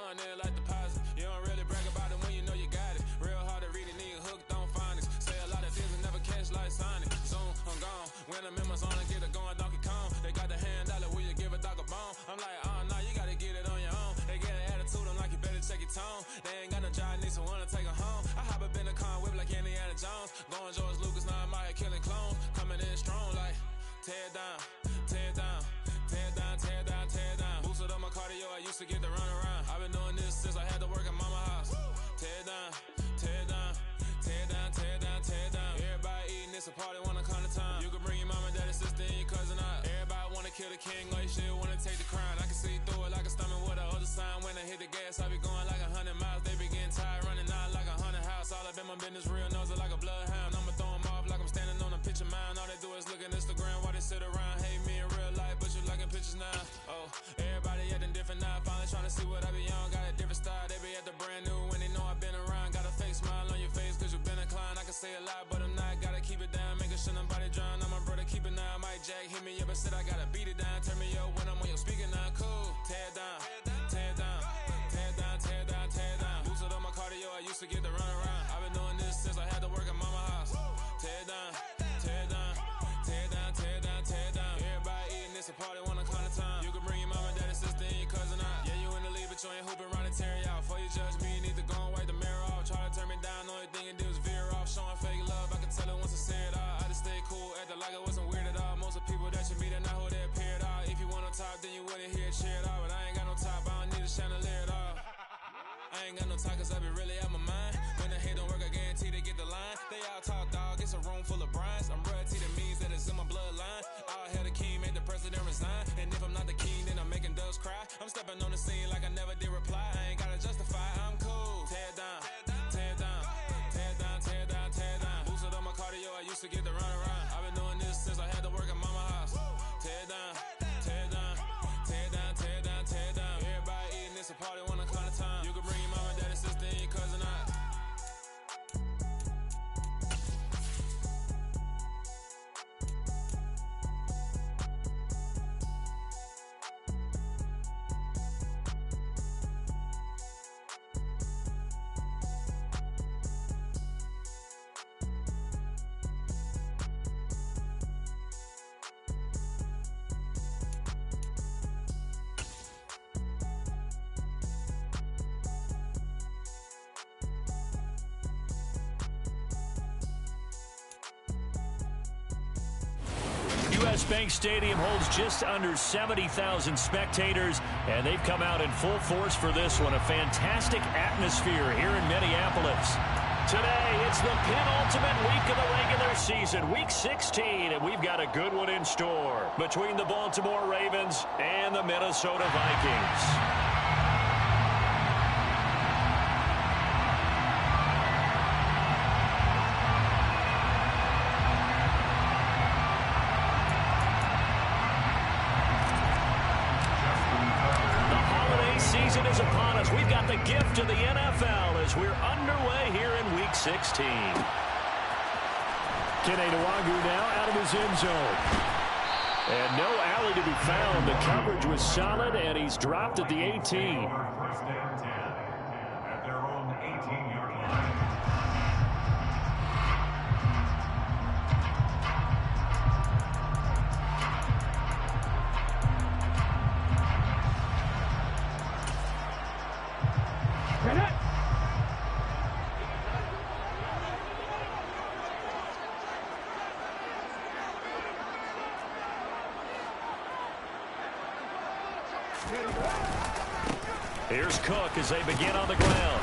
fun, then like deposit. You don't really brag about it when you know you got it. Real hard to read it, nigga hooked on phonics. Say a lot of things and never catch like Sonic. Soon I'm gone, when the members on and get it going Donkey Kong. They got the hand dollar, will you give a dog a bone? I'm like, oh no, you gotta get it on your own. They get an attitude, I'm like, you better check your tone. They ain't got no job, need someone to take her home. I hop up in the car, whip like Indiana Jones. Going George Lucas, now I'm out here killing clones. Coming in strong like, tear down, tear down, tear down, tear down, tear down. Boosted up my cardio, I used to get to run around. I've been doing this since I had to work at mama house. Tear down, tear down, tear down, tear down, tear down. Everybody eating, it's a party, wanna come to time. You can bring your mama, daddy, sister, and your cousin out. Everybody wanna kill the king, or you shit wanna take the crown. I can see through it like a stomach with a other sign. When I hit the gas, I be going like 100 miles. They be getting tired, running out like 100 house. All up in my business, real nose it like a bloodhound. I'ma throw 'em off like I'm standing on a picture mound. All they do is look at Instagram while they sit around. Hate me in real life, but you liking pictures now. Oh, everybody acting different now. Finally trying to see what I be on. Got a different style, they be at the brand new when they know I've been around. Got a fake smile on your face cause you been inclined. I can say a lot, but I'm not. Gotta keep it down, making sure nobody drown. I'm my brother, keep it now. Mike Jack hit me up and said I gotta beat it down. Turn me up when I'm on your speaker now. Cool, tear down, tear down, tear down, tear down, tear down. Boosted up my cardio, I used to get to run around. I've been doing this since I had to work at mama house. Tear down, tear down, tear down, tear down, tear down. Everybody eating, it's a party, wanna come to time. You can bring your mama, daddy, sister, and your cousin out. Yeah, you in the league, but you ain't hooping around and tear you out. Before you judge me, you need to go and wipe the mirror off. Try to turn me down, only thing you do is veer off. Showing fake love, I can tell it once I say it all. I just stay cool, acting like I wasn't weird at all. Most of the people that you meet are not who they appear at all. If you want on top, then you wouldn't hear it cheer at all. But I ain't got no top, I don't need a chandelier at all. I ain't got no time cause I be really out my mind. When the hate don't work, I guarantee they get the line. They all talk dog, it's a room full of brines. I'm royalty, that means that it's in my bloodline. All hail the king, made the president resign. And if I'm not the king, then I'm making doves cry. I'm stepping on the scene like I never did reply. I ain't gotta justify, I'm cool. Tear down, tear down, tear down, tear down, tear down. Boosted up my cardio, I used to get to run around. I've been doing this since I had to work at mama house. Tear down, tear down, tear down, tear down, tear down. Everybody eating, it's a party, wanna come to time. You can bring your mama, daddy, sister, and your cousin out. U.S. Bank Stadium holds just under 70,000 spectators, and they've come out in full force for this one. A fantastic atmosphere here in Minneapolis. Today, it's the penultimate week of the regular season, Week 16, and we've got a good one in store between the Baltimore Ravens and the Minnesota Vikings. Season is upon us. We've got the gift of the NFL as we're underway here in Week 16. Kene Nwangwu now out of his end zone. And no alley to be found. The coverage was solid, and he's dropped at the 18. First and 10 at their own 18-yard line. Here's Cook as they begin on the ground.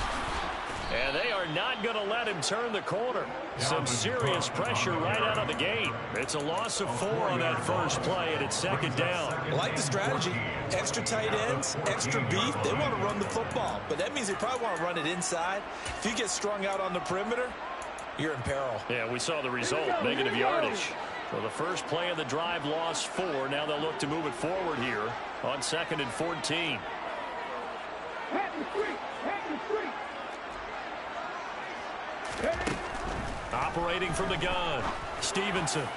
And they are not going to let him turn the corner. Some serious pressure right out of the game. It's a loss of 4 on that first play, and it's second down. I like the strategy. Extra tight ends, extra beef. They want to run the football, but that means they probably want to run it inside. If you get strung out on the perimeter, you're in peril. Yeah, we saw the result, negative yardage. So the first play of the drive lost 4. Now they'll look to move it forward here on 2nd and 14. Operating from the gun, Stevenson.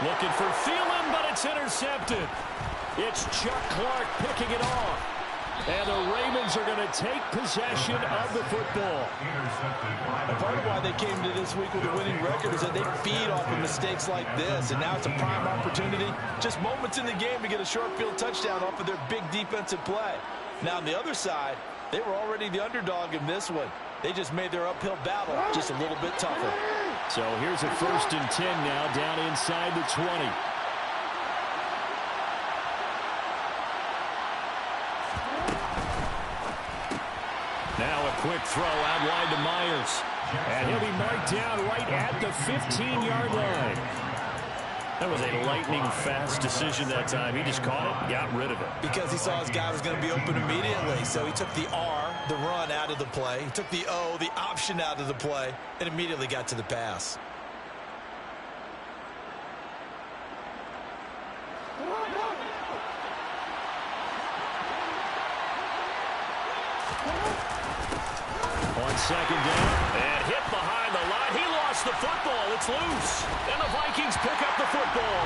Looking for Thielen, but it's intercepted. It's Chuck Clark picking it off. And the Ravens are going to take possession of the football. And part of why they came to this week with a winning record is that they feed off of mistakes like this. And now it's a prime opportunity, just moments in the game to get a short field touchdown off of their big defensive play. Now on the other side, they were already the underdog in this one. They just made their uphill battle just a little bit tougher. So here's a 1st and 10 now down inside the 20. Now a quick throw out wide to Myers. And he'll be marked down right at the 15-yard line. That was a lightning-fast decision that time. He just caught it, got rid of it. Because he saw his guy was going to be open immediately. So he took the R, the run, out of the play. He took the O, the option, out of the play, and immediately got to the pass. On 2nd down, and hit behind the line. He lost the football. It's loose. And the Vikings pick up the football.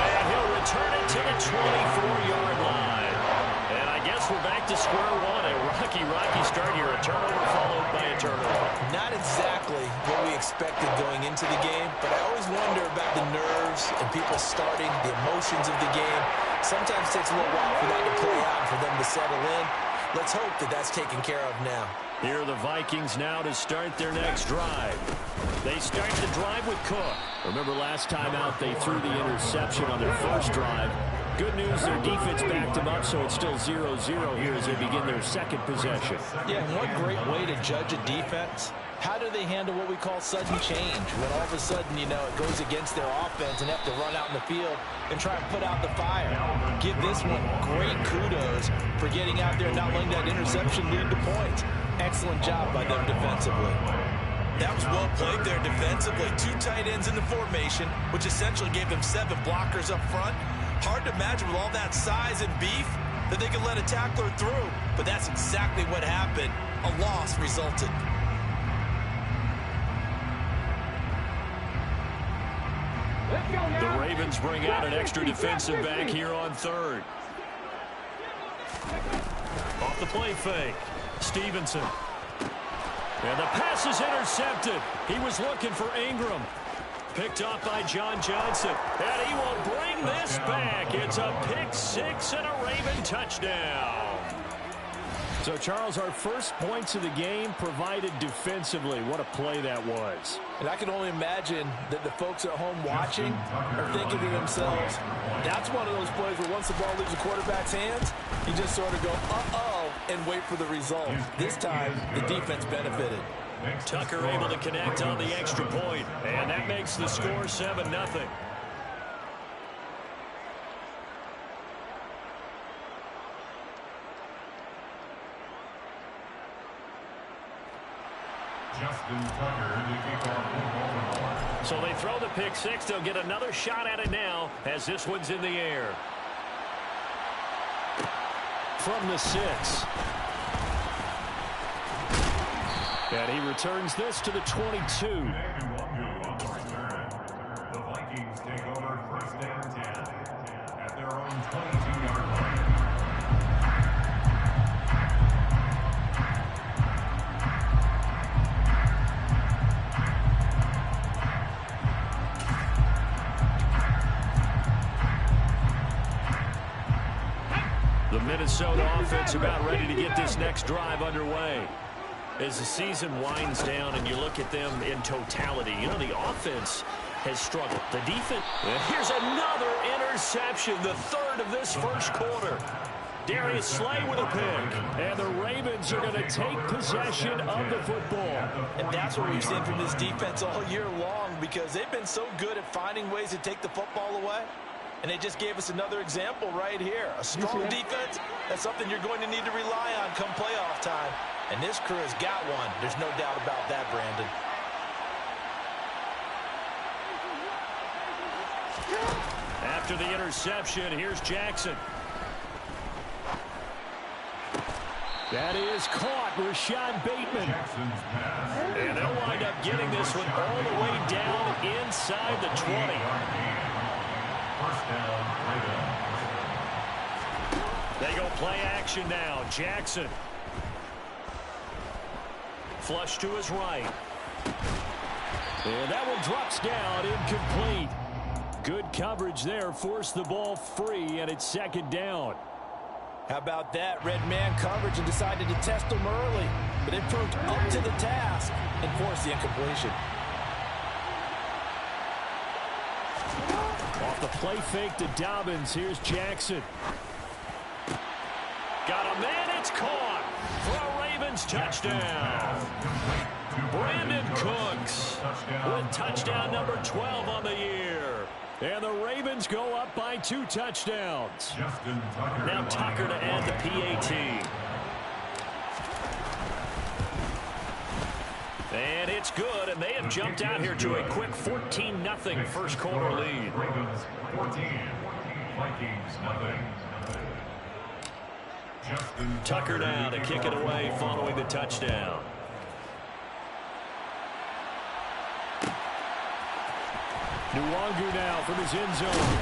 And he'll return it to the 24-yard line. And I guess we're back to square one. A rocky start here. A turnover followed by a turnover. Not exactly what we expected going into the game, but I always wonder about the nerves and people starting, the emotions of the game. Sometimes it takes a little while for that to play out, for them to settle in. Let's hope that that's taken care of now. Here are the Vikings now to start their next drive. They start the drive with Cook. Remember last time out they threw the interception on their first drive. Good news, their defense backed them up, so it's still 0-0 here as they begin their second possession. Yeah, and what great way to judge a defense. How do they handle what we call sudden change? When all of a sudden, you know, it goes against their offense and have to run out in the field and try and put out the fire. Give this one great kudos for getting out there and not letting that interception lead to points. Excellent job by them defensively. That was well played there defensively. 2 tight ends in the formation, which essentially gave them 7 blockers up front. Hard to imagine with all that size and beef that they could let a tackler through. But that's exactly what happened. A loss resulted. The Ravens bring out an extra defensive back here on 3rd. Off the play fake. Stevenson. And the pass is intercepted. He was looking for Ingram. Picked off by John Johnson. And he will bring this back. It's a pick 6 and a Raven touchdown. So, Charles, our first points of the game provided defensively. What a play that was. And I can only imagine that the folks at home watching are thinking to themselves, that's one of those plays where once the ball leaves the quarterback's hands, you just sort of go, uh-oh, and wait for the result. This time, the defense benefited. Tucker able to connect on the extra point, and that makes the score 7-0. So they throw the pick 6. They'll get another shot at it now as this one's in the air. From the 6. And he returns this to the 22. The Vikings take over 1st and 10 at their own 22-yard line. The Minnesota offense about ready to get this next drive underway. As the season winds down and you look at them in totality, you know, the offense has struggled. The defense, here's another interception, the 3rd of this first quarter. Darius Slay with a pick. And the Ravens are going to take possession of the football. And that's what we've seen from this defense all year long, because they've been so good at finding ways to take the football away. And they just gave us another example right here. A strong defense, that's something you're going to need to rely on come playoff time. And this crew has got one. There's no doubt about that, Brandon. After the interception, here's Jackson. That is caught, Rashad Bateman. And they'll wind up getting this one all the way down inside the 20. They go play action now. Jackson. Flush to his right. And that one drops down, incomplete. Good coverage there, forced the ball free, and it's second down. How about that? Red man coverage and decided to test them early. But it proved up to the task and forced the incompletion. Off the play fake to Dobbins. Here's Jackson. Got a man, it's caught. For a Ravens touchdown. Brandon Cooks with touchdown number 12 on the year. And the Ravens go up by 2 touchdowns. Now Tucker to add the PAT. And it's good, and they have jumped out here to a quick 14-0 first quarter lead. Ravens 14, Vikings nothing. Tucker now to kick it away following the touchdown. Nwangu now from his end zone.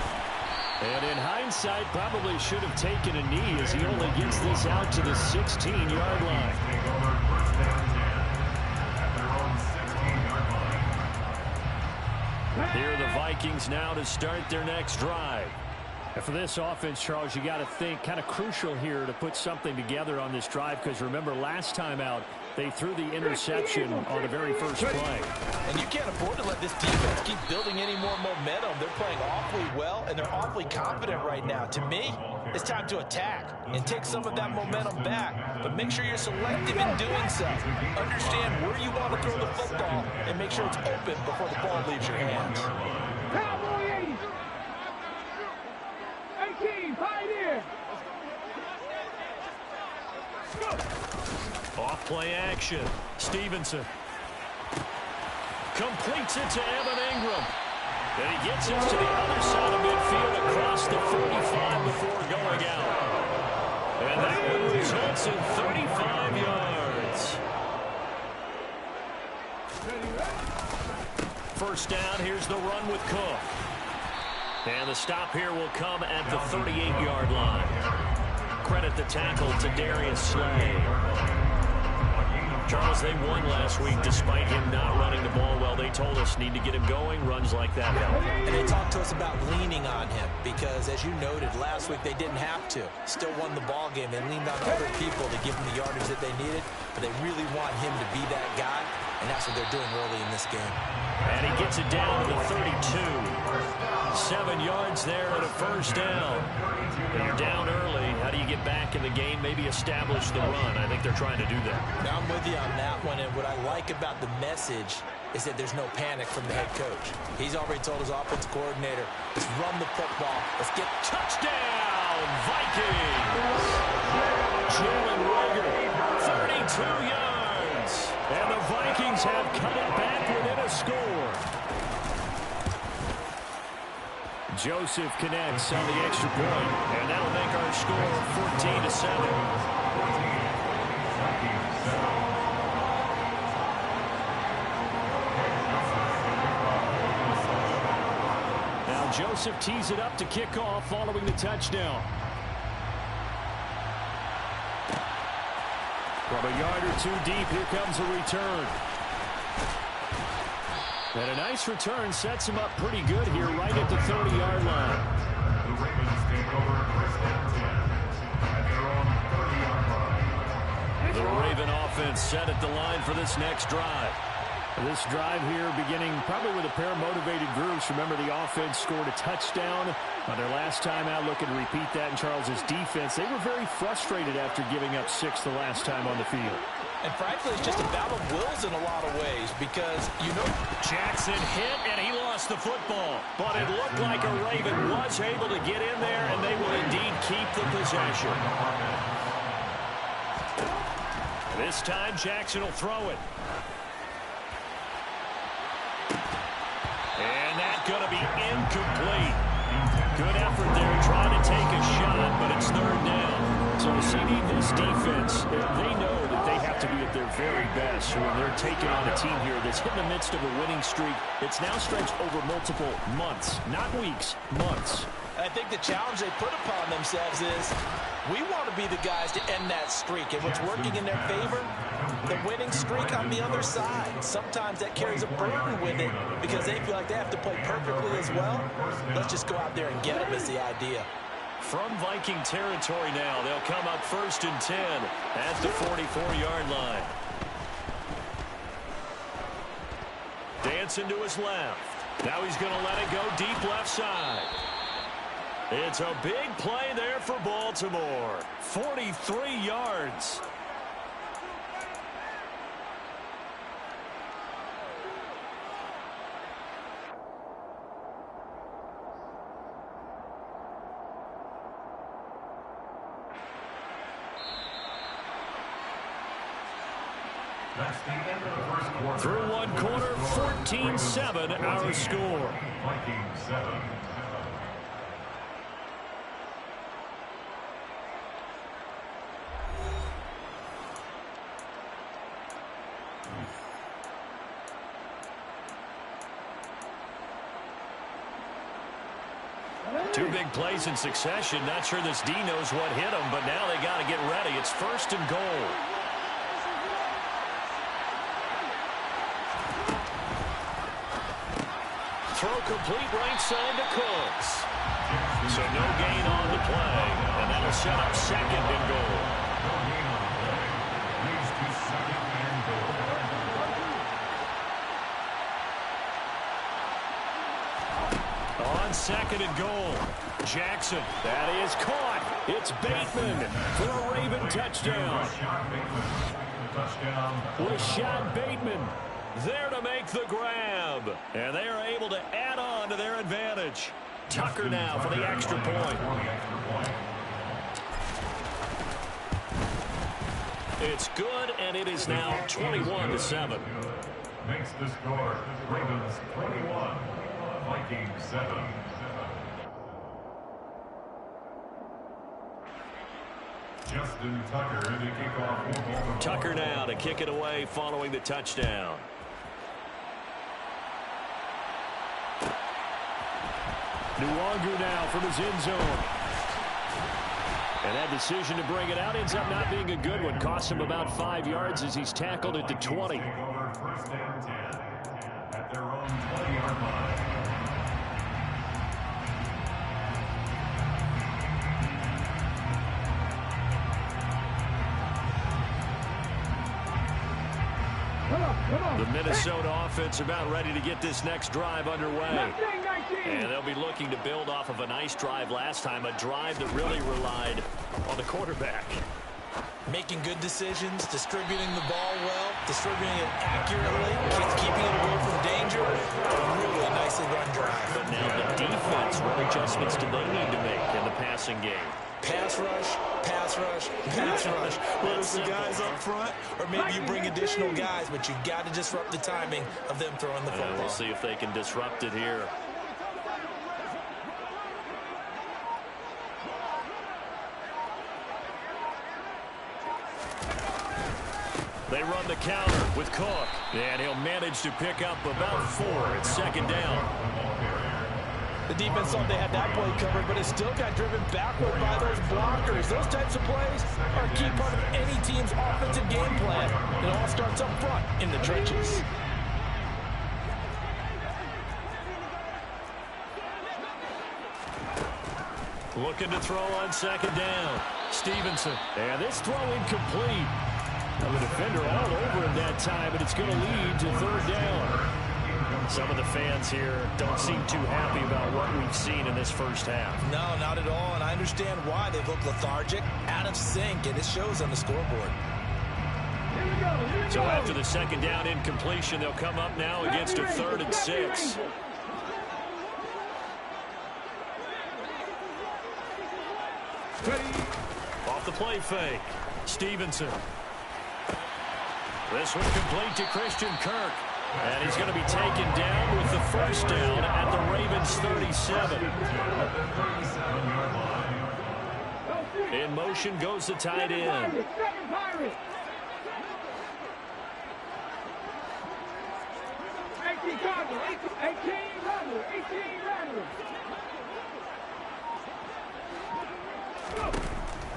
And in hindsight, probably should have taken a knee as he only gets this out to the 16-yard line. Here are the Vikings now to start their next drive. And for this offense, Charles, you got to think kind of crucial here to put something together on this drive, because remember last time out they threw the interception on the very first play. And you can't afford to let this defense keep building any more momentum. They're playing awfully well, and they're awfully confident right now. To me, it's time to attack and take some of that momentum back. But make sure you're selective in doing so. Understand where you want to throw the football and make sure it's open before the ball leaves your hands. Cowboy 18, pioneer. Off play action. Stevenson completes it to Evan Ingram. And he gets us to the other side of midfield across the 45 before going out. And that one results in 35 yards. First down, here's the run with Cook. And the stop here will come at the 38-yard line. Credit the tackle to Darius Slay. Charles, they won last week despite him not running the ball well. They told us need to get him going. Runs like that help. And they talked to us about leaning on him because, as you noted, last week they didn't have to. Still won the ball game. They leaned on other people to give them the yardage that they needed, but they really want him to be that guy, and that's what they're doing early in this game. And he gets it down to the 32. 7 yards there and a first down. When you're down early, how do you get back in the game, maybe establish the run? I think they're trying to do that. Now I'm with you on that one, and what I like about the message is that there's no panic from the head coach. He's already told his offensive coordinator, let's run the football. Let's get touchdown, Vikings! Jalen Reagor, 32 yards. And the Vikings have cut it back within a score. Joseph connects on the extra point, and that'll make our score 14-7. Now Joseph tees it up to kick off following the touchdown. From a yard or two deep, here comes a return. And a nice return sets him up pretty good here right at the 30-yard line. The Ravens take over first and 10 at their own 30-yard line. The Raven offense set at the line for this next drive. This drive here beginning probably with a pair of motivated groups. Remember, the offense scored a touchdown on their last time out, looking to repeat that in Charles's defense. They were very frustrated after giving up 6 the last time on the field. And frankly, it's just a battle of wills in a lot of ways because, you know, Jackson hit and he lost the football. But it looked like a Raven was able to get in there, and they will indeed keep the possession. This time, Jackson will throw it. And that's going to be incomplete. Good effort there trying to take a shot, but it's third down. So CD, this defense, they know that they have to be at their very best when they're taking on a team here that's in the midst of a winning streak. It's now stretched over multiple months, not weeks, months. That think the challenge they put upon themselves is we want to be the guys to end that streak. And what's working in their favor? The winning streak on the other side. Sometimes that carries a burden with it because they feel like they have to play perfectly as well. Let's just go out there and get them is the idea. From Viking territory now, they'll come up 1st and 10 at the 44-yard line. Dancing to his left. Now he's going to let it go deep left side. It's a big play there for Baltimore. 43 yards. That's the end of the first quarter. Through one quarter, 14-7 our score. Vikings 7. Two big plays in succession. Not sure this D knows what hit him, but now they got to get ready. It's 1st and goal. Throw complete right side to Cooks. So no gain on the play, and that'll set up 2nd and goal. No gain on the play. Leads to 2nd and goal. On 2nd and goal, Jackson. That is caught. It's Bateman for a Raven touchdown. Rashad Bateman there to make the grab. And they are able to add on to their advantage. Tucker now for the extra point. It's good, and it is now 21-7. Makes the score Ravens 21, Vikings 7. Justin Tucker to kick off for Baltimore. Tucker now to kick it away following the touchdown. Nwangu now from his end zone. And that decision to bring it out ends up not being a good one. Costs him about 5 yards as he's tackled at the 20. Take over 1st and 10 at their own 20-yard line. The Minnesota offense about ready to get this next drive underway. And they'll be looking to build off of a nice drive last time, a drive that really relied on the quarterback. Making good decisions, distributing the ball well, distributing it accurately, keeping it away from danger. Really nicely run drive. But now the defense, what adjustments do they need to make in the passing game? Pass rush, pass rush, pass rush. Whether it's the guys up front or maybe you bring additional guys, but you've got to disrupt the timing of them throwing the football. We'll see if they can disrupt it here. They run the counter with Cook, and he'll manage to pick up about 4 at 2nd down. The defense thought they had that play covered, but it still got driven backward by those blockers. Those types of plays are a key part of any team's offensive game plan. It all starts up front in the trenches. Looking to throw on 2nd down. Stevenson, and this throw incomplete. The defender all over him that time, but it's going to lead to 3rd down. Some of the fans here don't seem too happy about what we've seen in this first half. No, not at all, and I understand why. They've looked lethargic, out of sync, and it shows on the scoreboard. So after the 2nd down incompletion, they'll come up now against a 3rd and 6. Off the play fake, Stevenson. This one complete to Christian Kirk. And he's going to be taken down with the 1st down at the Ravens 37. In motion goes the tight end.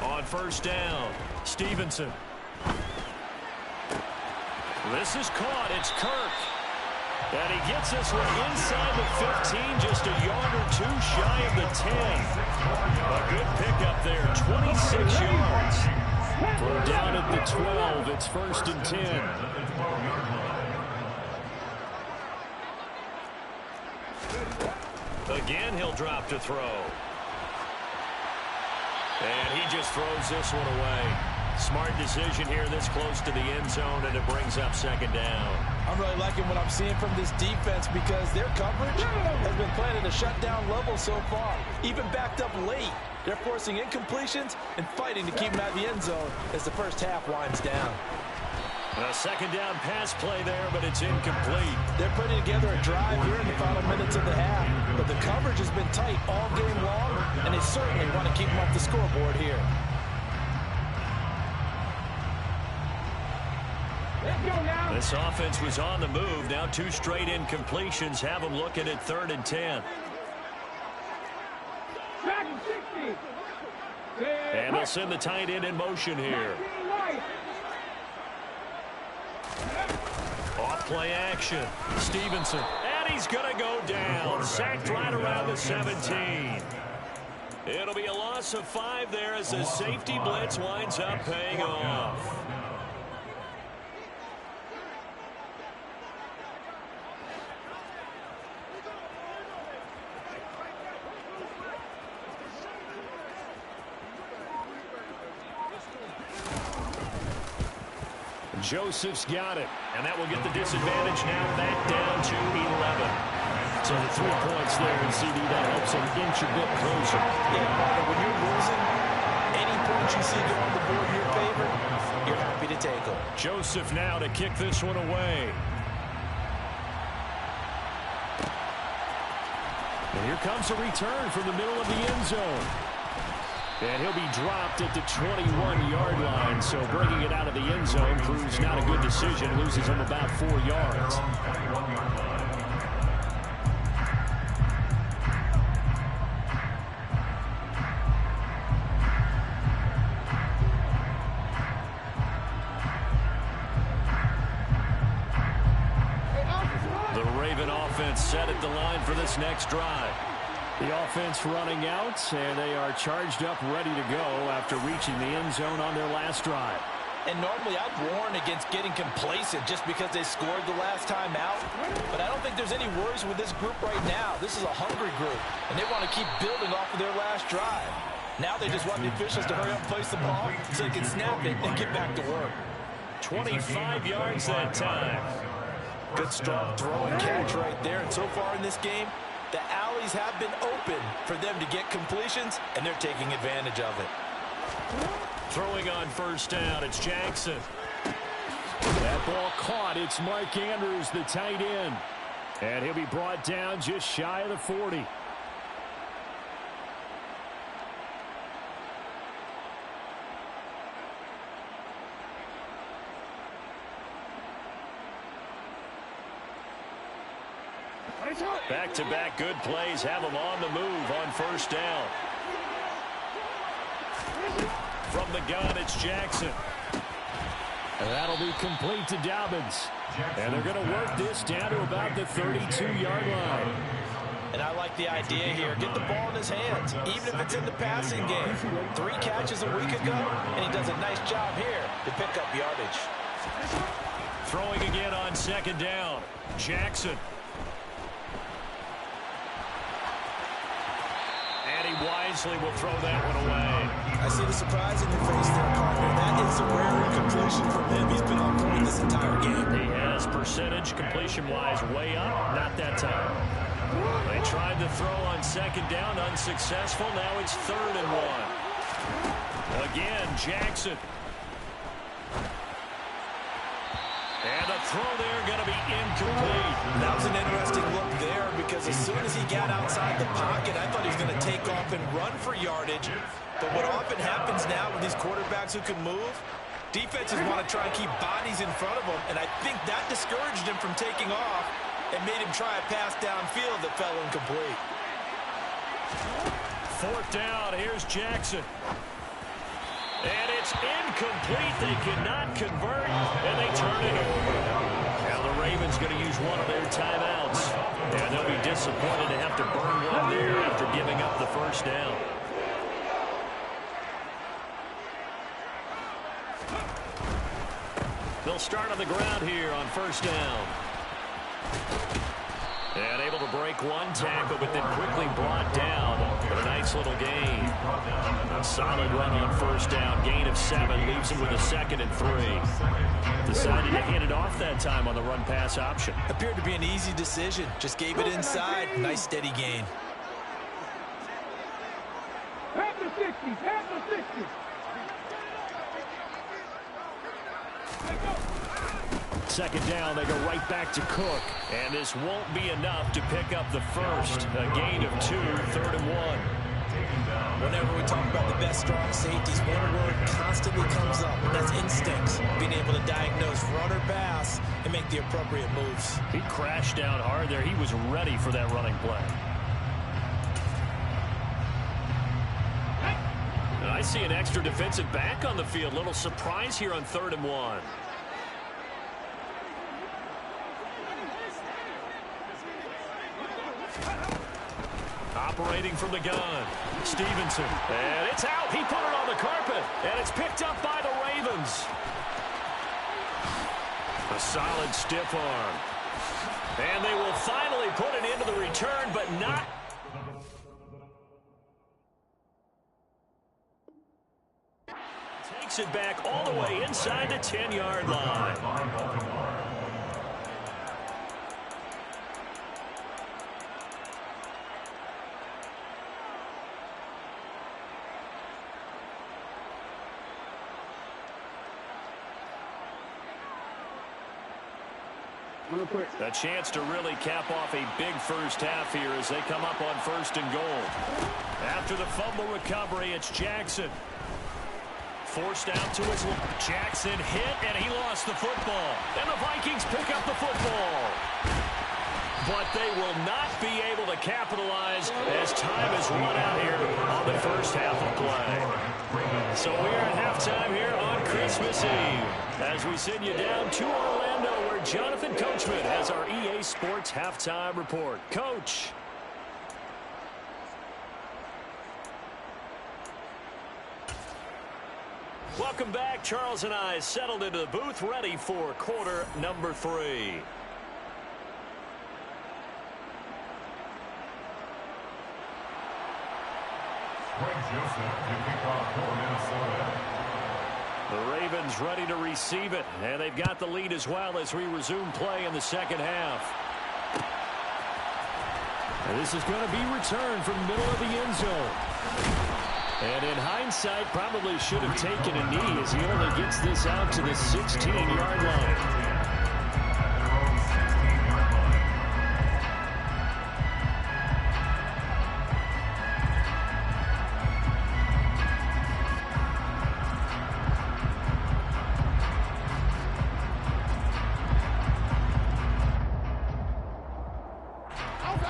On first down, Stevenson. This is caught. It's Kirk. And he gets this one inside the 15, just a yard or two shy of the 10. A good pickup there, 26 yards. From down at the 12, it's 1st and 10. Again, he'll drop to throw. And he just throws this one away. Smart decision here this close to the end zone, and it brings up 2nd down. I'm really liking what I'm seeing from this defense because their coverage has been playing at a shutdown level so far. Even backed up late, they're forcing incompletions and fighting to keep them out of the end zone as the first half winds down. A 2nd down pass play there, but it's incomplete. They're putting together a drive here in the final minutes of the half, but the coverage has been tight all game long, and they certainly want to keep them off the scoreboard here. This offense was on the move. Now 2 straight incompletions have them looking at 3rd and 10. And they'll send the tight end in motion here. Off play action. Stevenson. And he's going to go down. Sacked right around the 17. It'll be a loss of 5 there as the safety blitz winds up paying off. Joseph's got it, and that will get the disadvantage now back down to 11. So the 3 points there, and CD, that helps them inch a bit closer. Yeah, when you're losing, any points you see go on the board in your favor, you're happy to take them. Joseph now to kick this one away. And here comes a return from the middle of the end zone. And he'll be dropped at the 21-yard line, so bringing it out of the end zone proves not a good decision. Loses him about 4 yards. The Raven offense set at the line for this next drive. The offense running out, and they are charged up, ready to go after reaching the end zone on their last drive. And normally I'd warn against getting complacent just because they scored the last time out. But I don't think there's any worries with this group right now. This is a hungry group, and they want to keep building off of their last drive. Now they just want the officials to hurry up and place the ball so they can snap it and get back to work. 25 yards that time. Good strong throw and catch right there. And so far in this game, the alleys have been open for them to get completions, and they're taking advantage of it. Throwing on first down, it's Jackson. That ball caught. It's Mark Andrews, the tight end. And he'll be brought down just shy of the 40. Back-to-back good plays have them on the move on first down. From the gun, it's Jackson. And that'll be complete to Dobbins. And they're going to work this down to about the 32-yard line. And I like the idea here. Get the ball in his hands, even if it's in the passing game. 3 catches a week ago, and he does a nice job here to pick up yardage. Throwing again on second down. Jackson. And he wisely will throw that one away. I see the surprise in your face there, partner. That is a rare incompletion from him. He's been on point this entire game. He has percentage completion-wise way up. Not that time. They tried to throw on second down, unsuccessful. Now it's 3rd and 1. Again, Jackson. And a throw there going to be incomplete. That was an interesting look there because as soon as he got outside the pocket, I thought he was going to take off and run for yardage. But what often happens now with these quarterbacks who can move, defenses want to try and keep bodies in front of them, and I think that discouraged him from taking off and made him try a pass downfield that fell incomplete. 4th down, here's Jackson. It's incomplete. They cannot convert, and they turn it over. Now the Ravens going to use one of their timeouts. And they'll be disappointed to have to burn one there after giving up the first down. They'll start on the ground here on first down. And able to break one tackle, but then quickly brought down with a nice little gain. A solid run on first down. Gain of 7 leaves him with a 2nd and 3. Decided to hand it off that time on the run-pass option. Appeared to be an easy decision. Just gave it inside. Nice steady gain. At the 60, at the 60. Second down, they go right back to Cook. And this won't be enough to pick up the first. A gain of 2, 3rd and 1. Whenever we talk about the best strong safeties, one word constantly comes up, and that's instincts. Being able to diagnose run or pass and make the appropriate moves. He crashed down hard there. He was ready for that running play. And I see an extra defensive back on the field. Little surprise here on 3rd and 1. Operating from the gun, Stevenson, and it's out. He put it on the carpet, and it's picked up by the Ravens. A solid stiff arm. And they will finally put it into the return, but not. Takes it back all the way inside the 10-yard line. A chance to really cap off a big first half here as they come up on 1st and goal. After the fumble recovery, it's Jackson. Forced out to his left. Jackson hit, and he lost the football. And the Vikings pick up the football. But they will not be able to capitalize as time is run out here on the first half of play. So we're at halftime here on Christmas Eve as we send you down to Orlando where Jonathan Coachman has our EA Sports halftime report. Coach. Welcome back. Charles and I settled into the booth ready for quarter number 3. The Ravens ready to receive it, and they've got the lead as well as we resume play in the second half. And this is going to be returned from the middle of the end zone. And in hindsight, probably should have taken a knee as he only gets this out to the 16-yard line.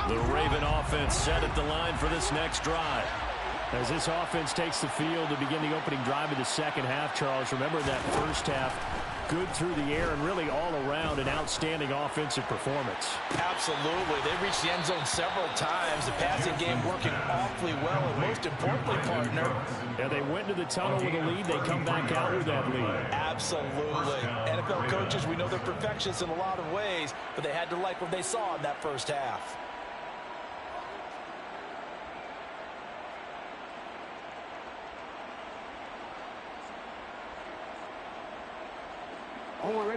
The Raven offense set at the line for this next drive. As this offense takes the field to begin the opening drive of the second half, Charles, remember that first half, good through the air and really all around an outstanding offensive performance. Absolutely. They reached the end zone several times. The passing game working awfully well, and most importantly, partner. Yeah, they went to the tunnel with a lead. They come back out with that lead. Absolutely. NFL coaches, we know they're perfectionists in a lot of ways, but they had to like what they saw in that first half.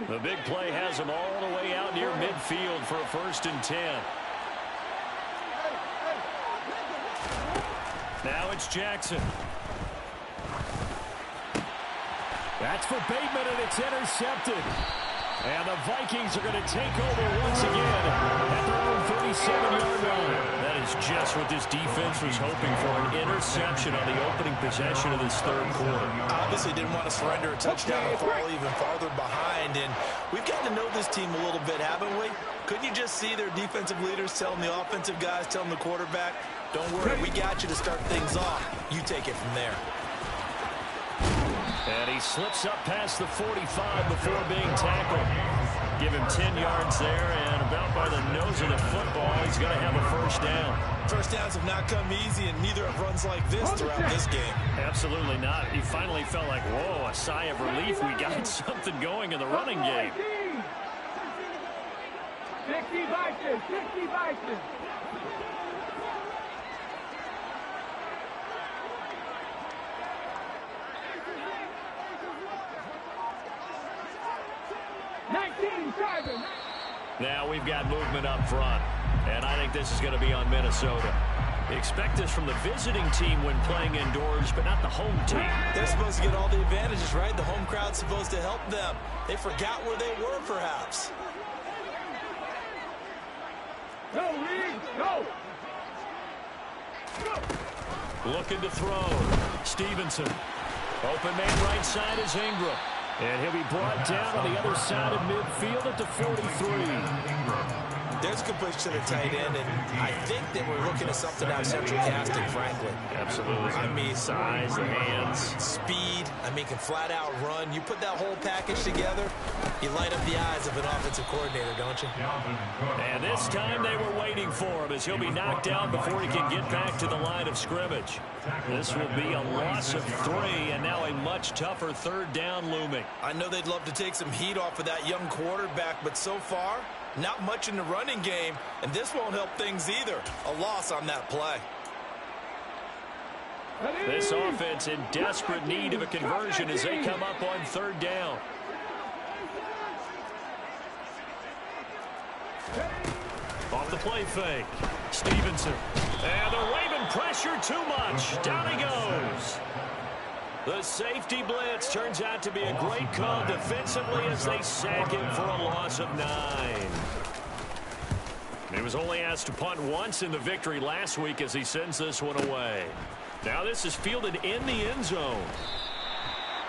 The big play has them all the way out near midfield for a 1st and 10. Now it's Jackson. That's for Bateman, and it's intercepted. And the Vikings are going to take over once again at their own 37-yard line. That is just what this defense was hoping for, an interception on the opening possession of this third quarter. Obviously didn't want to surrender a touchdown and fall even farther behind. And we've gotten to know this team a little bit, haven't we? Couldn't you just see their defensive leaders telling the offensive guys, telling the quarterback, don't worry, we got you to start things off. You take it from there. And he slips up past the 45 before being tackled. Give him 10 yards there, and about by the nose of the football, he's going to have a first down. First downs have not come easy, and neither have runs like this throughout this game. Absolutely not. He finally felt like, whoa, a sigh of relief. We got something going in the running game. 60 Vikings, 60 Vikings. Now we've got movement up front, and I think this is going to be on Minnesota. Expect this from the visiting team when playing indoors, but not the home team. They're supposed to get all the advantages, right? The home crowd's supposed to help them. They forgot where they were, perhaps. Go, Reed, go! Looking to throw. Stevenson. Open man right side is Ingram. And he'll be brought down on the other side of midfield at the 43. There's a completion to the tight end, and I think that we're looking at something out of central casting, frankly. Absolutely. I mean, size, the hands. Speed. I mean, can flat out run. You put that whole package together, you light up the eyes of an offensive coordinator, don't you? And this time they were waiting for him as he'll be knocked down before he can get back to the line of scrimmage. This will be a loss of 3, and now a much tougher third down looming. I know they'd love to take some heat off of that young quarterback, but so far, not much in the running game, and this won't help things either. A loss on that play. This offense in desperate need of a conversion as they come up on third down. Off the play fake. Stevenson. And the Raven pressure too much. Down he goes. The safety blitz turns out to be a great call defensively as they sack him for a loss of 9. He was only asked to punt once in the victory last week as he sends this one away. Now this is fielded in the end zone.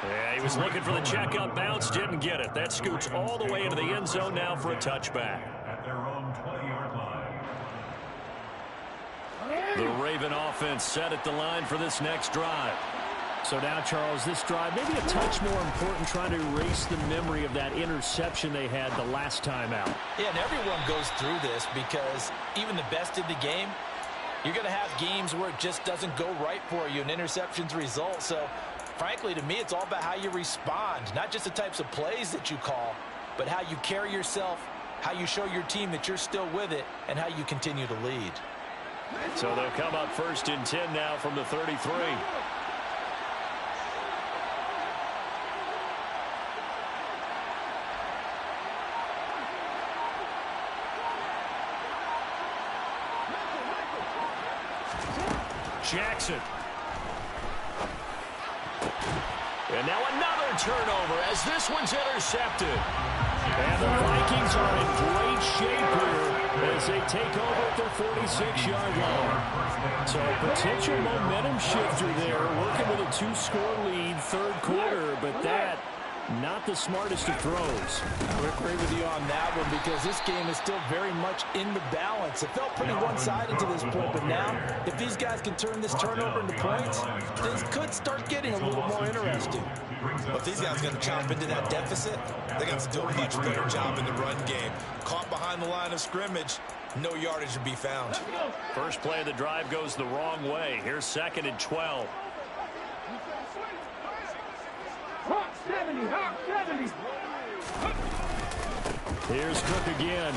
Yeah, he was looking for the checkup bounce, didn't get it. That scoots all the way into the end zone now for a touchback. At their own 20-yard line. The Raven offense set at the line for this next drive. So now, Charles, this drive maybe a touch more important, trying to erase the memory of that interception they had the last time out. Yeah, and everyone goes through this because even the best in the game, you're going to have games where it just doesn't go right for you, and interceptions result. So, frankly, to me, it's all about how you respond, not just the types of plays that you call, but how you carry yourself, how you show your team that you're still with it, and how you continue to lead. So they'll come up 1st and 10 now from the 33. Jackson. And now another turnover as this one's intercepted. And the Vikings are in great shape here as they take over at their 46-yard line. So a potential momentum shifter there, working with a 2-score lead, third quarter, but that not the smartest of throws. I would agree with you on that one because this game is still very much in the balance. It felt pretty one-sided to this point, but now if these guys can turn this turnover into points, things could start getting a little more interesting. But if these guys are going to chop into that deficit, they're going to have to do a much better job in the run game. Caught behind the line of scrimmage, no yardage to be found. First play of the drive goes the wrong way. Here's 2nd and 12. Hawk 70, Hawk 70. Here's Cook again.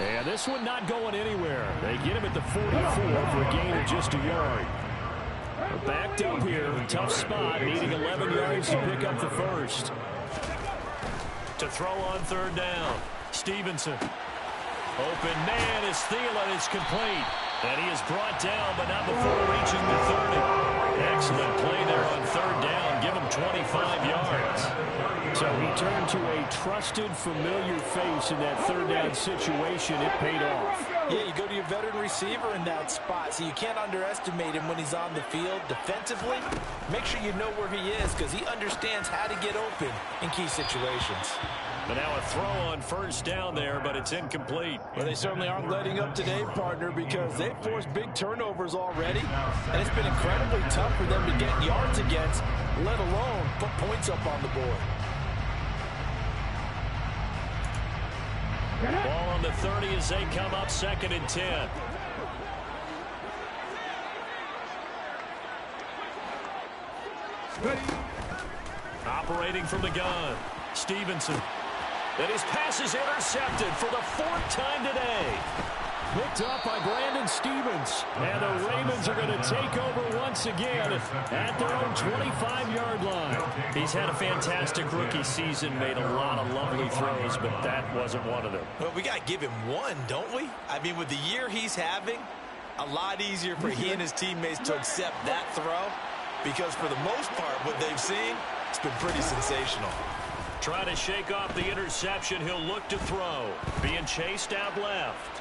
And this one not going anywhere. They get him at the 44 for a gain of just a yard. We're backed up here. Tough spot, needing 11 yards to pick up the first. To throw on third down. Stevenson. Open man is Thielen. It's complete. And he is brought down, but not before reaching the 30. Excellent play there on third down. Give him 25 yards. So he turned to a trusted, familiar face in that third down situation. It paid off. Yeah, you go to your veteran receiver in that spot, so you can't underestimate him when he's on the field. Defensively, make sure you know where he is because he understands how to get open in key situations. But now a throw on first down there, but it's incomplete. Well, they certainly aren't letting up today, partner, because they've forced big turnovers already, and it's been incredibly tough for them to get yards against. let alone put points up on the board. Ball on the 30 as they come up 2nd and 10. Operating from the gun, Stevenson. And his pass is intercepted for the 4th time today. Picked up by Brandon Stevens. And the Ravens are going to take over once again at their own 25-yard line. He's had a fantastic rookie season, made a lot of lovely throws, but that wasn't one of them. Well, we got to give him one, don't we? I mean, with the year he's having, a lot easier for he and his teammates to accept that throw, because for the most part, what they've seen, it's been pretty sensational. Trying to shake off the interception, he'll look to throw. Being chased out left.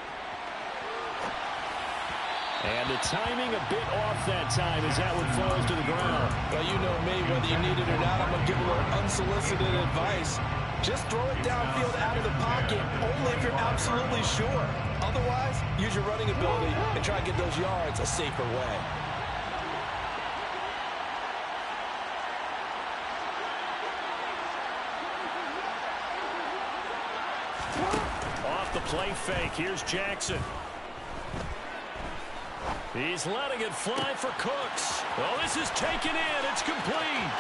And the timing a bit off that time as that one falls to the ground. Well, you know me, whether you need it or not, I'm going to give a little unsolicited advice. Just throw it downfield out of the pocket, only if you're absolutely sure. Otherwise, use your running ability and try to get those yards a safer way. Off the play fake, here's Jackson. He's letting it fly for Cooks. Oh, this is taken in. It's complete.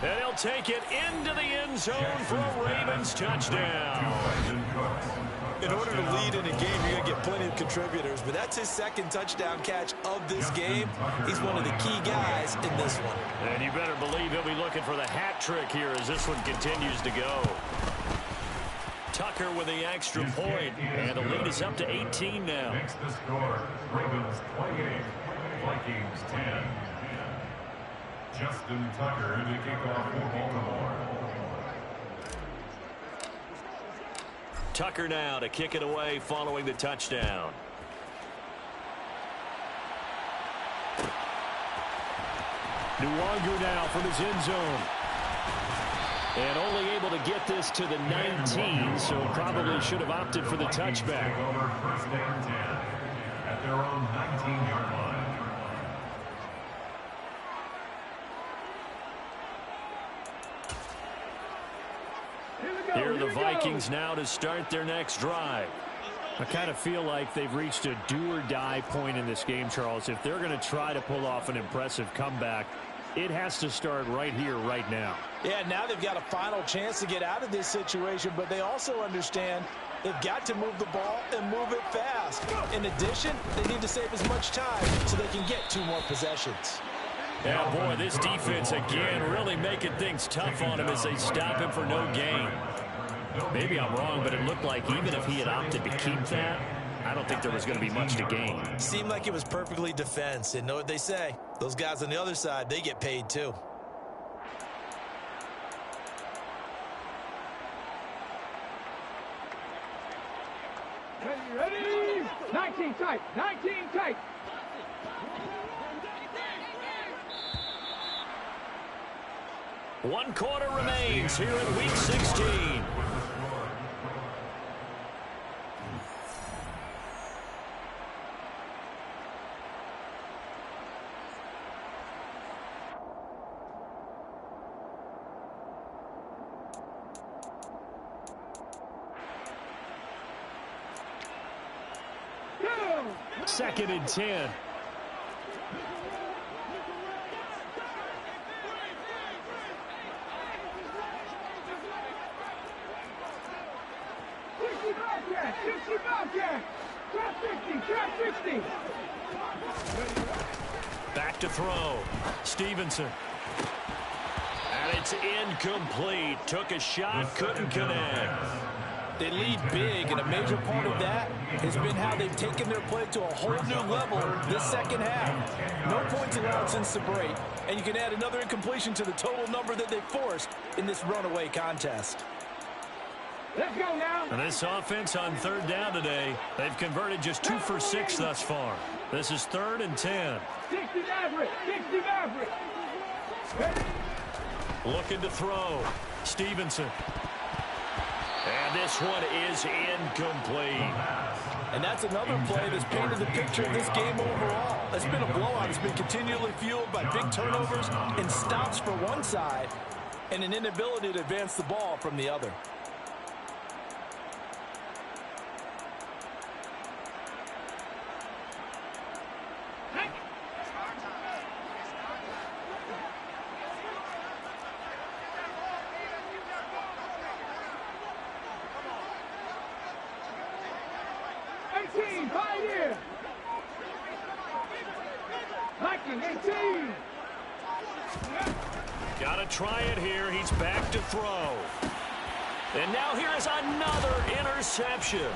And he'll take it into the end zone for a Ravens touchdown. In order to lead in a game, you're going to get plenty of contributors, but that's his 2nd touchdown catch of this game. He's one of the key guys in this one. And you better believe he'll be looking for the hat trick here as this one continues to go. Tucker with the extra point, and the lead is up to 18 now. Makes the score. Ravens 28, Vikings 10. Justin Tucker in the kickoff for Baltimore. Tucker now to kick it away following the touchdown. Nwangu now from his end zone. And only able to get this to the 19, so probably should have opted for the touchback. Take over 1st and 10 at their own 19-yard line. Here are the Vikings now to start their next drive. I kind of feel like they've reached a do-or-die point in this game, Charles. If they're going to try to pull off an impressive comeback, it has to start right here, right now. Yeah, now they've got a final chance to get out of this situation, but they also understand they've got to move the ball and move it fast. In addition, they need to save as much time so they can get 2 more possessions. Yeah, boy, this defense again really making things tough on him as they stop him for no gain. Maybe I'm wrong, but it looked like even if he had opted to keep that, I don't think there was going to be much to gain. Seemed like it was perfectly defense. And know what they say? Those guys on the other side, they get paid too. Ready? 19 tight. 19 tight. One quarter remains here in Week 16. Second and 10. Back to throw. Stevenson. And it's incomplete. Took a shot, couldn't connect. They lead big, and a major part of that has been how they've taken their play to a whole new level this second half. No points allowed since the break, and you can add another incompletion to the total number that they forced in this runaway contest. Let's go now. And this offense on 3rd down today, they've converted just 2 for 6 thus far. This is 3rd and 10. 60 Maverick. 60 Maverick. Ready? Looking to throw. Stevenson. And this one is incomplete. And that's another play that's painted the picture of this game overall. It's been a blowout. It's been continually fueled by big turnovers and stops for one side and an inability to advance the ball from the other. Vikings 18. Gotta try it here. He's back to throw. And now here is another interception.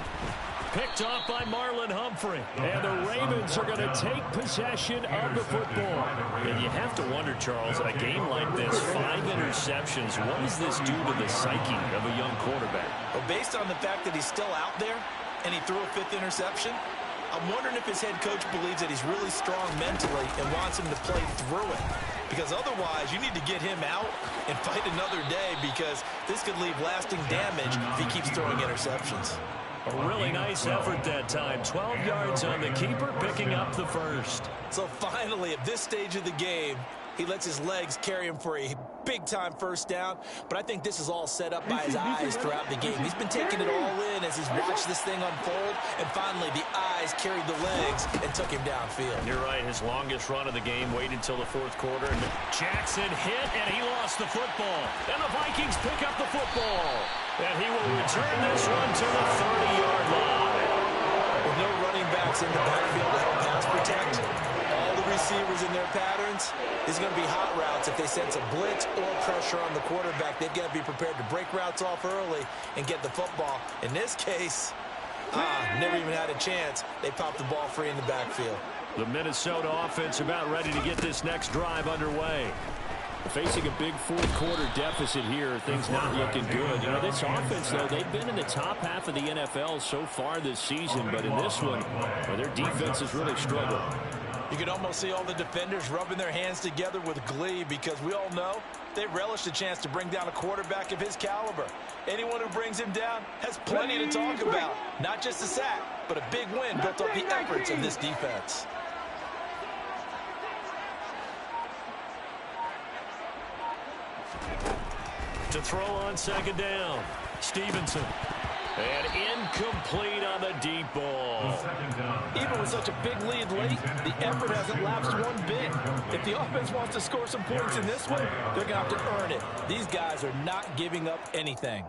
Picked off by Marlon Humphrey. And the Ravens are going to take possession of the football. And you have to wonder, Charles, a game like this, 5 interceptions, what does this do to the psyche of a young quarterback? Well, based on the fact that he's still out there and he threw a 5th interception, I'm wondering if his head coach believes that he's really strong mentally and wants him to play through it. Because otherwise, you need to get him out and fight another day, because this could leave lasting damage if he keeps throwing interceptions. A really nice effort that time. 12 yards on the keeper, picking up the first. So finally, at this stage of the game, he lets his legs carry him for a big-time first down. But I think this is all set up by his eyes throughout the game. He's been taking it all in as he's watched this thing unfold. And finally, the eyes carried the legs and took him downfield. You're right. His longest run of the game waited until the 4th quarter. And Jackson hit, and he lost the football. And the Vikings pick up the football. And he will return this one to the 30-yard line. With no running backs in the backfield to help pass protect, all the receivers in their patterns, these are going to be hot routes. If they sense a blitz or pressure on the quarterback, they've got to be prepared to break routes off early and get the football. In this case, never even had a chance. They popped the ball free in the backfield. The Minnesota offense about ready to get this next drive underway. Facing a big 4th quarter deficit here, things not looking good. You know, this offense, though, they've been in the top half of the NFL so far this season, but in this one, well, their defense has really struggled. You can almost see all the defenders rubbing their hands together with glee, because we all know they relish the chance to bring down a quarterback of his caliber. Anyone who brings him down has plenty to talk about. Not just a sack, but a big win built up the efforts of this defense. To throw on 2nd down, Stevenson. And incomplete on the deep ball. Even with such a big lead late, the effort hasn't lapsed one bit. If the offense wants to score some points in this one, they're going to have to earn it. These guys are not giving up anything.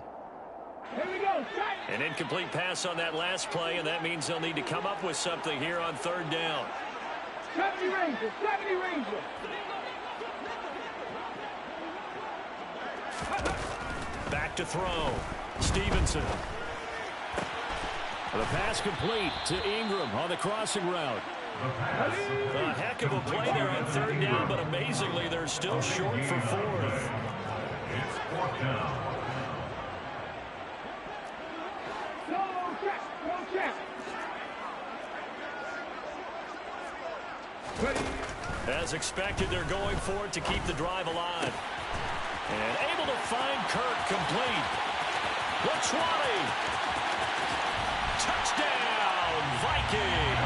Here we go. An incomplete pass on that last play, and that means they'll need to come up with something here on 3rd down. 70 Rangers. 70 Rangers. Back to throw. Stevenson. The pass complete to Ingram on the crossing route. A heck of a play there on 3rd down, but amazingly, they're still short for 4th. It's 4th down. No check. As expected, they're going for it to keep the drive alive. And able to find Kirk complete. The 20. Touchdown, Vikings.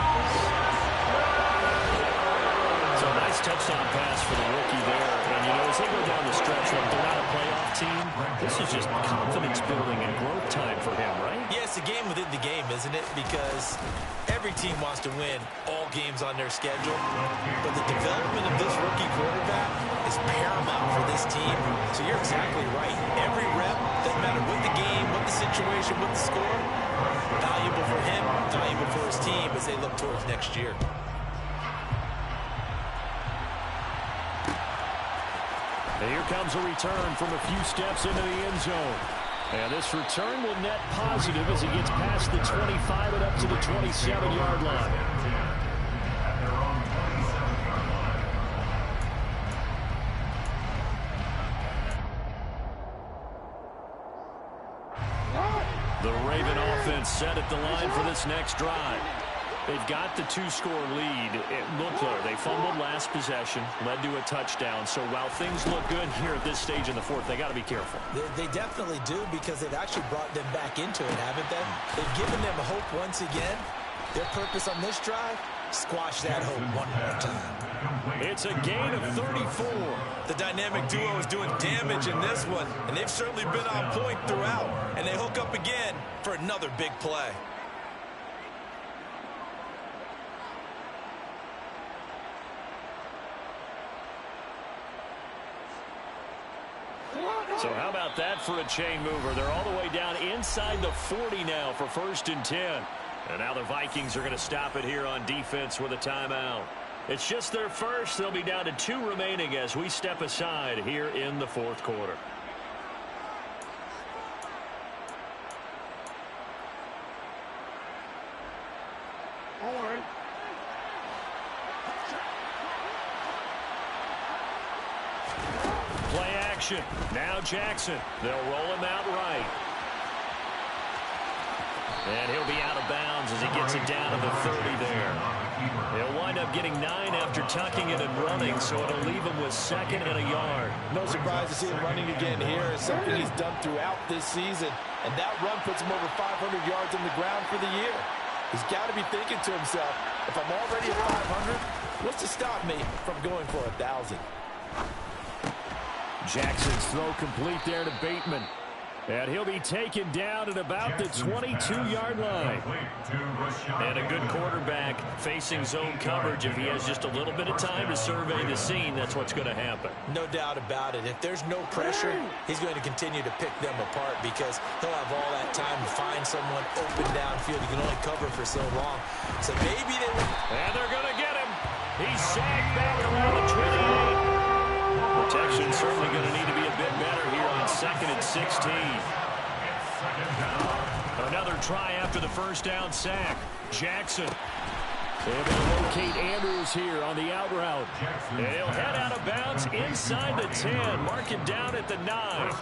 So a nice touchdown pass for the rookie there. And, you know, as they go down the stretch, when they're not a playoff team, this is just confidence building and growth time for him, right? Yeah, it's a game within the game, isn't it? Because every team wants to win all games on their schedule. But the development of this rookie quarterback is paramount for this team. So you're exactly right. Every rep, doesn't matter what the game, what the situation, what the score, valuable for him, valuable for his team as they look towards next year. And here comes a return from a few steps into the end zone. And this return will net positive as he gets past the 25 and up to the 27-yard line. The Raven offense set at the line for this next drive. They've got the 2-score lead. It looked like they fumbled last possession, led to a touchdown. So while things look good here at this stage in the 4th, they got to be careful. They definitely do, because they've actually brought them back into it, haven't they? They've given them hope once again. Their purpose on this drive, squash that hope one more time. It's a gain of 34. The dynamic duo is doing damage in this one, and they've certainly been on point throughout. And they hook up again for another big play. So how about that for a chain mover? They're all the way down inside the 40 now for 1st and 10. And now the Vikings are going to stop it here on defense with a timeout. It's just their first. They'll be down to 2 remaining as we step aside here in the 4th quarter. Play action. Now Jackson. They'll roll him out right. And he'll be out of bounds as he gets it down to the 30 there. He'll wind up getting 9 after tucking it and running, so it'll leave him with 2nd and a yard. No surprise to see him running again here. It's something he's done throughout this season. And that run puts him over 500 yards on the ground for the year. He's got to be thinking to himself, if I'm already at 500, what's to stop me from going for 1,000? Jackson's throw complete there to Bateman. And he'll be taken down at about the 22-yard line. And a good quarterback facing zone coverage. If he has just a little bit of time to survey the scene, that's what's going to happen. No doubt about it. If there's no pressure, he's going to continue to pick them apart because he'll have all that time to find someone open downfield. He can only cover for so long. So maybe they will. And they're going to get him. He's sacked back around the 28. Protection certainly going to need to be a bit better here on 2nd and 16. Another try after the first down sack. Jackson. They're going to locate Andrews here on the out route. And he'll head out of bounds inside the 10. Mark him down at the 9.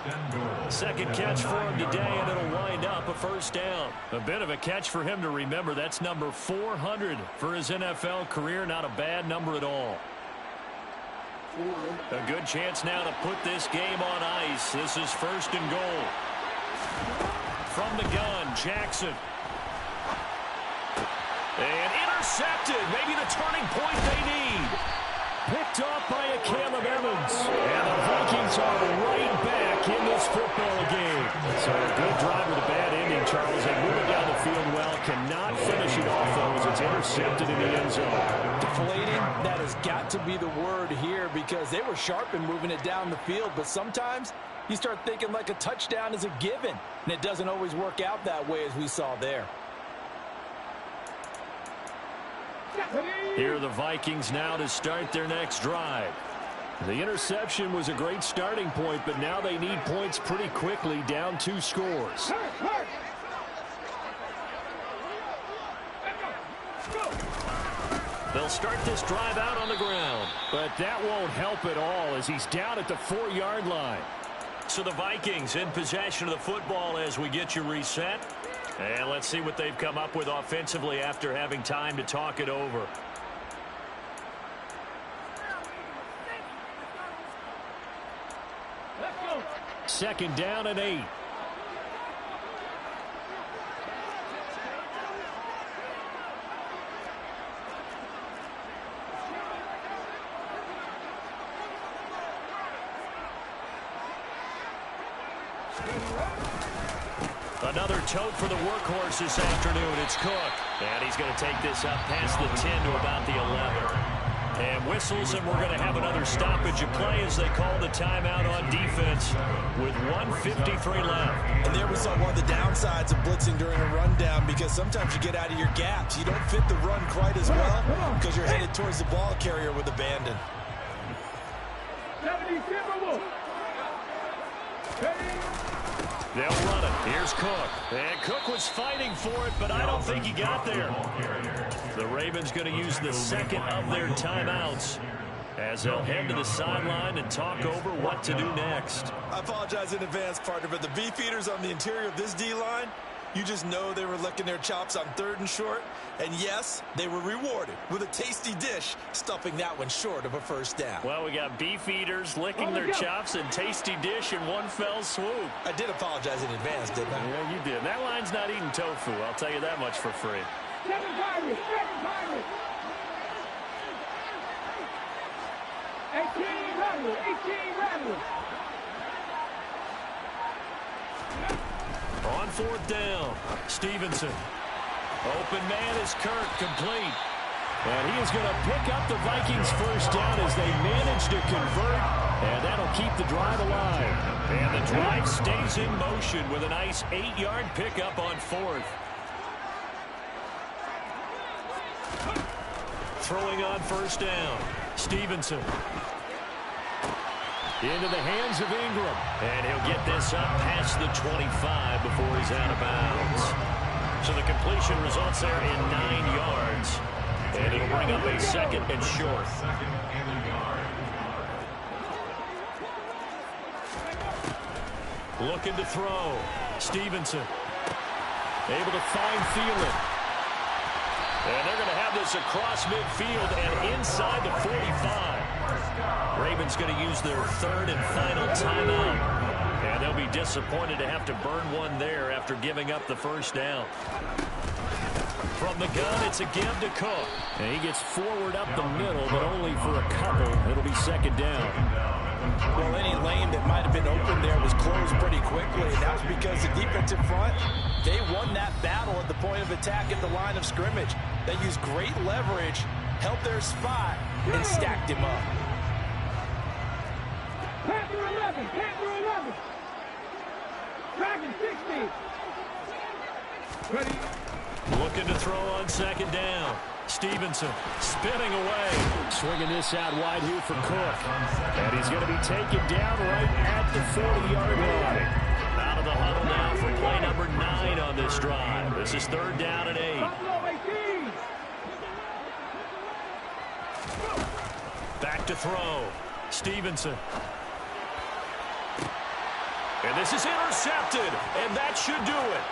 2nd catch for him today, and it'll wind up a 1st down. A bit of a catch for him to remember. That's number 400 for his NFL career. Not a bad number at all. A good chance now to put this game on ice. This is 1st and goal. From the gun, Jackson. And intercepted. Maybe the turning point they need. Picked off by a Caleb Evans. And the Vikings are right back in this football game. So a good drive with a bad ending, Charles. They move it down the field well. Cannot finish it off, though, as it's intercepted in the end zone. Deflating, that has got to be the word here because they were sharp in moving it down the field. But sometimes you start thinking like a touchdown is a given. And it doesn't always work out that way as we saw there. Here are the Vikings now to start their next drive. The interception was a great starting point, but now they need points pretty quickly, down 2 scores. They'll start this drive out on the ground, but that won't help at all as he's down at the 4-yard line. So the Vikings in possession of the football as we get you reset. And let's see what they've come up with offensively after having time to talk it over. Second down and 8. Another tote for the workhorse this afternoon. It's Cook. And he's going to take this up past the 10 to about the 11. And whistles, and we're going to have another stoppage of play as they call the timeout on defense with 1:53 left. And there we saw one of the downsides of blitzing during a rundown because sometimes you get out of your gaps. You don't fit the run quite as well because you're headed towards the ball carrier with abandon. They'll run it. Here's Cook. And Cook was fighting for it, but I don't think he got there. The Ravens going to use the 2nd of their timeouts as they'll head to the sideline and talk over what to do next. I apologize in advance, partner, but the beefeaters on the interior of this D-line, you just know they were licking their chops on 3rd and short. And yes, they were rewarded with a tasty dish, stuffing that one short of a 1st down. Well, we got beef eaters licking their chops and tasty dish in one fell swoop. I did apologize in advance, didn't I? Yeah, you did. That line's not eating tofu, I'll tell you that much for free. 7 Pirates. 7 Pirates. 18 Rebels. 18 Rebels. On 4th down, Stevenson. Open man is Kirk, complete. And he is going to pick up the Vikings first down as they manage to convert. And that'll keep the drive alive. And the drive stays in motion with a nice 8-yard pickup on 4th. Throwing on 1st down, Stevenson. Into the hands of Ingram. And he'll get this up past the 25 before he's out of bounds. So the completion results there in 9 yards. And it'll bring up a 2nd and short. Looking to throw. Stevenson. Able to find Thielen. And they're going to have this across midfield and inside the 45. Ravens going to use their 3rd and final timeout. And they'll be disappointed to have to burn one there after giving up the 1st down. From the gun, it's a give to Cook. And he gets forward up the middle, but only for a couple. It'll be 2nd down. Well, any lane that might have been open there was closed pretty quickly, and that was because the defensive front, they won that battle at the point of attack at the line of scrimmage. They used great leverage, held their spot, and stacked him up. Panther 11. Panther 11. Dragon 60. Ready. Looking to throw on 2nd down. Stevenson spinning away. Swinging this out wide here for Cook. And he's going to be taken down right at the 40-yard line. Out of the huddle now for play number 9 on this drive. This is 3rd down and 8. Back to throw. Stevenson. And this is intercepted. And that should do it.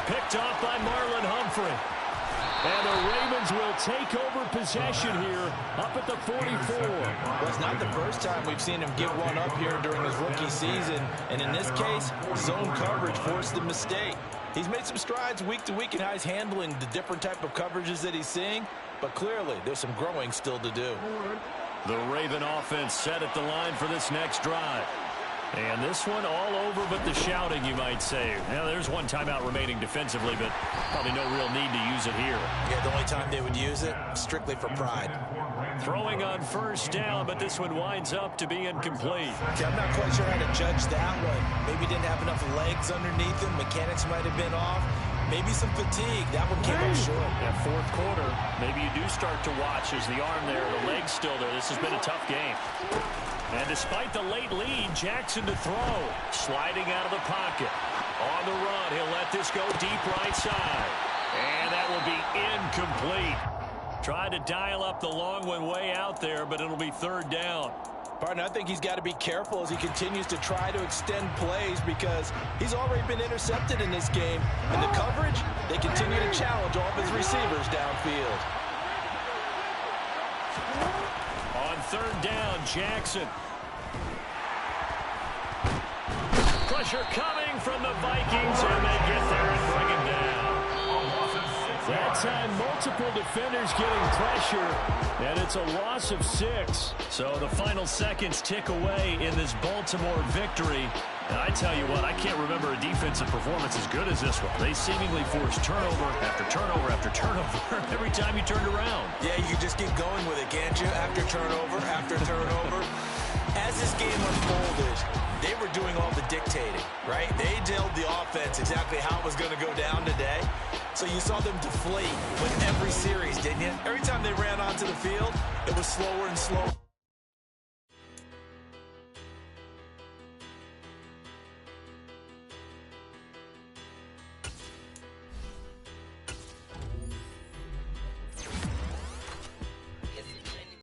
Picked off by Marlon Humphrey. And the Ravens will take over possession here up at the 44. Well, it's not the first time we've seen him give one up here during his rookie season. And in this case, zone coverage forced the mistake. He's made some strides week to week in how he's handling the different type of coverages that he's seeing. But clearly, there's some growing still to do. The Raven offense set at the line for this next drive. And this one all over but the shouting, you might say. Now, there's one timeout remaining defensively, but probably no real need to use it here. Yeah, the only time they would use it, strictly for pride. Throwing on 1st down, but this one winds up to be incomplete. Okay, I'm not quite sure how to judge that one. Maybe didn't have enough legs underneath him. Mechanics might have been off. Maybe some fatigue. That one came up short. That 4th quarter, maybe you do start to watch as the arm there, the leg's still there. This has been a tough game. And despite the late lead, Jackson to throw. Sliding out of the pocket. On the run, he'll let this go deep right side. And that will be incomplete. Tried to dial up the long one way out there, but it'll be 3rd down. Partner, I think he's got to be careful as he continues to try to extend plays because he's already been intercepted in this game. And the coverage, they continue to challenge all of his receivers downfield. On 3rd down, Jackson. Pressure coming from the Vikings, and they get there and bring him down. That time, multiple defenders getting pressure, and it's a loss of 6. So the final seconds tick away in this Baltimore victory. And I tell you what, I can't remember a defensive performance as good as this one. They seemingly forced turnover after turnover after turnover every time you turned around. Yeah, you just keep going with it, can't you? After turnover, after turnover. As this game unfolded, they were doing all the dictating, right? They told the offense exactly how it was going to go down today. So you saw them deflate with every series, didn't you? Every time they ran onto the field, it was slower and slower.